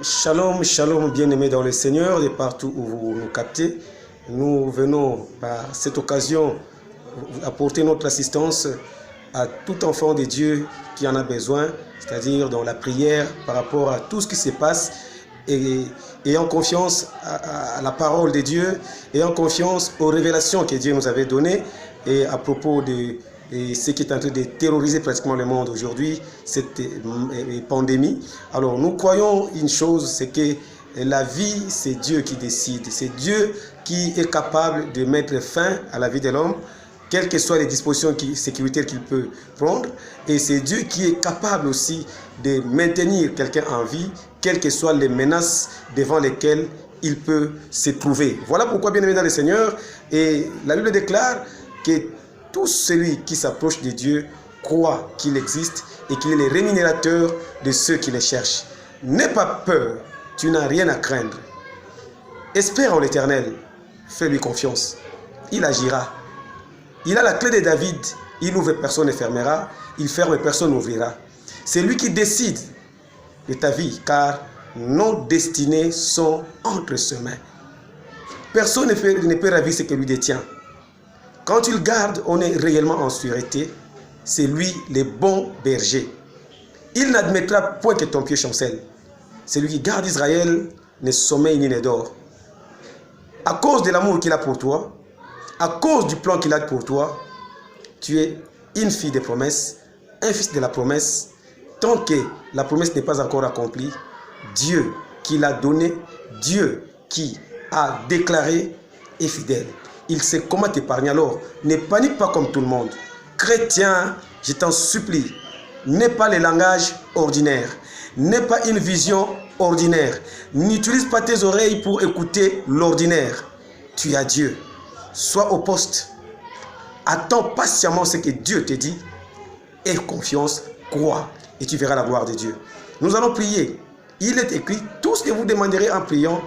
Shalom, shalom, bien-aimés dans le Seigneur, de partout où vous nous captez. Nous venons par cette occasion apporter notre assistance à tout enfant de Dieu qui en a besoin, c'est-à-dire dans la prière par rapport à tout ce qui se passe, et ayant confiance à la parole de Dieu, ayant confiance aux révélations que Dieu nous avait données, et à propos de ce qui est en train de terroriser pratiquement le monde aujourd'hui, cette pandémie. Alors nous croyons une chose, c'est que la vie, c'est Dieu qui décide. C'est Dieu qui est capable de mettre fin à la vie de l'homme, quelles que soient les dispositions sécuritaires qu'il peut prendre. Et c'est Dieu qui est capable aussi de maintenir quelqu'un en vie, quelles que soient les menaces devant lesquelles il peut se trouver. Voilà pourquoi, bien aimé dans le Seigneur, et la Bible déclare que tout celui qui s'approche de Dieu croit qu'il existe et qu'il est le rémunérateur de ceux qui le cherchent. N'aie pas peur, tu n'as rien à craindre. Espère en l'Éternel, fais-lui confiance, il agira. Il a la clé de David, il ouvre, personne ne fermera, il ferme, personne n'ouvrira. C'est lui qui décide de ta vie, car nos destinées sont entre ses mains. Personne ne peut ravir ce que lui détient. Quand tu le gardes, on est réellement en sûreté. C'est lui le bon berger. Il n'admettra point que ton pied chancelle. Celui qui garde Israël ne sommeille ni ne dort. À cause de l'amour qu'il a pour toi, à cause du plan qu'il a pour toi, tu es une fille de promesse, un fils de la promesse. Tant que la promesse n'est pas encore accomplie, Dieu qui l'a donné, Dieu qui a déclaré est fidèle. Il sait comment t'épargner. Alors, ne panique pas comme tout le monde. Chrétien, je t'en supplie, n'aie pas le langage ordinaire, n'aie pas une vision ordinaire, n'utilise pas tes oreilles pour écouter l'ordinaire. Tu as Dieu. Sois au poste. Attends patiemment ce que Dieu te dit. Aie confiance, crois, et tu verras la gloire de Dieu. Nous allons prier. Il est écrit, tout ce que vous demanderez en priant,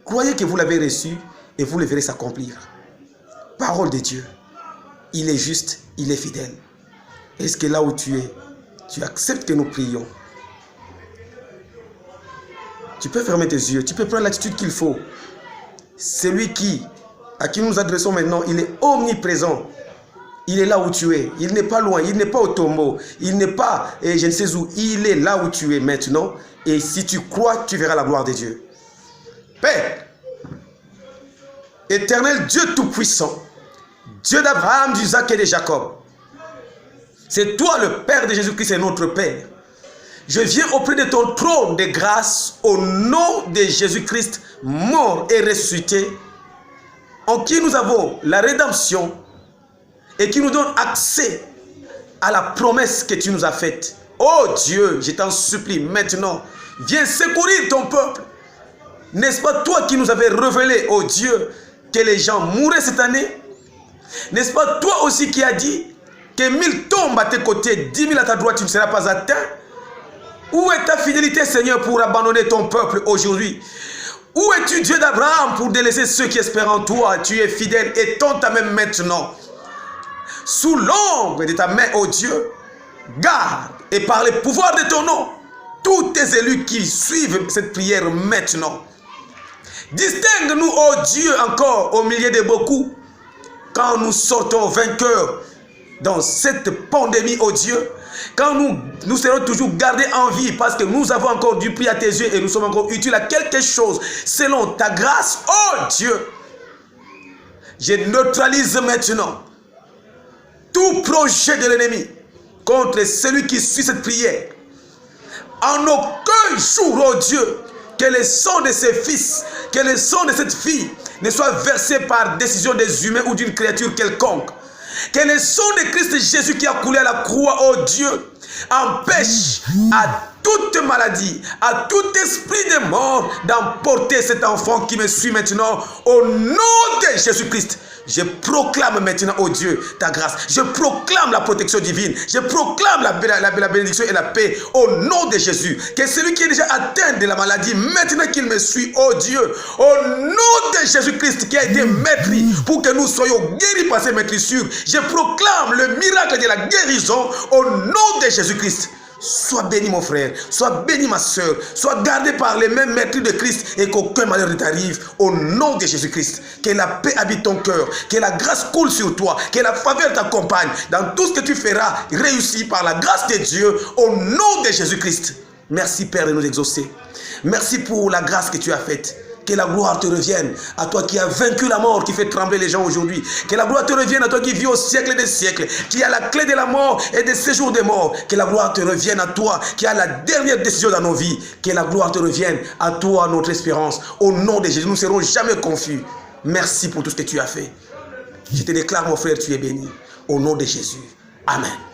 croyez que vous l'avez reçu et vous le verrez s'accomplir. Parole de Dieu, il est juste, il est fidèle. Est-ce que là où tu es, tu acceptes que nous prions? Tu peux fermer tes yeux, tu peux prendre l'attitude qu'il faut. Celui à qui nous nous adressons maintenant, il est omniprésent. Il est là où tu es, il n'est pas loin, il n'est pas au tombeau, il n'est pas, je ne sais où, il est là où tu es maintenant. Et si tu crois, tu verras la gloire de Dieu. Père, éternel Dieu Tout-Puissant, Dieu d'Abraham, d'Isaac et de Jacob. C'est toi le Père de Jésus-Christ et notre Père. Je viens auprès de ton trône de grâce au nom de Jésus-Christ, mort et ressuscité, en qui nous avons la rédemption et qui nous donne accès à la promesse que tu nous as faite. Oh Dieu, je t'en supplie maintenant, viens secourir ton peuple. N'est-ce pas toi qui nous avais révélé, oh Dieu, que les gens mourraient cette année? N'est-ce pas toi aussi qui as dit que 1000 tombent à tes côtés, 10 000 à ta droite, tu ne seras pas atteint? Où est ta fidélité, Seigneur, pour abandonner ton peuple aujourd'hui? Où es-tu, Dieu d'Abraham, pour délaisser ceux qui espèrent en toi? Tu es fidèle et tends ta main maintenant. Sous l'ombre de ta main, oh Dieu, garde et par le pouvoir de ton nom, tous tes élus qui suivent cette prière maintenant. Distingue-nous, oh Dieu, encore au milieu de beaucoup, quand nous sortons vainqueurs dans cette pandémie, oh Dieu, quand nous serons toujours gardés en vie parce que nous avons encore du prix à tes yeux et nous sommes encore utiles à quelque chose selon ta grâce, oh Dieu. Je neutralise maintenant tout projet de l'ennemi contre celui qui suit cette prière. En aucun jour, oh Dieu, que le sang de ses fils, que le sang de cette fille ne soit versé par décision des humains ou d'une créature quelconque. Que le sang de Christ Jésus qui a coulé à la croix, oh Dieu, empêche à toute maladie, à tout esprit de mort d'emporter cet enfant qui me suit maintenant au nom de Jésus-Christ. Je proclame maintenant, oh Dieu, ta grâce. Je proclame la protection divine. Je proclame la bénédiction et la paix au nom de Jésus. Que celui qui est déjà atteint de la maladie, maintenant qu'il me suit, oh Dieu, au nom de Jésus-Christ qui a été maîtrisé pour que nous soyons guéris par ses maîtrissures, je proclame le miracle de la guérison au nom de Jésus-Christ. Sois béni mon frère, sois béni ma soeur, sois gardé par les mêmes maîtres de Christ et qu'aucun malheur ne t'arrive au nom de Jésus-Christ. Que la paix habite ton cœur, que la grâce coule sur toi, que la faveur t'accompagne. Dans tout ce que tu feras, réussis par la grâce de Dieu au nom de Jésus-Christ. Merci Père de nous exaucer. Merci pour la grâce que tu as faite. Que la gloire te revienne à toi qui as vaincu la mort, qui fait trembler les gens aujourd'hui. Que la gloire te revienne à toi qui vis au siècle des siècles, qui a la clé de la mort et des séjours des morts. Que la gloire te revienne à toi qui a la dernière décision dans nos vies. Que la gloire te revienne à toi, notre espérance. Au nom de Jésus, nous ne serons jamais confus. Merci pour tout ce que tu as fait. Je te déclare, mon frère, tu es béni. Au nom de Jésus. Amen.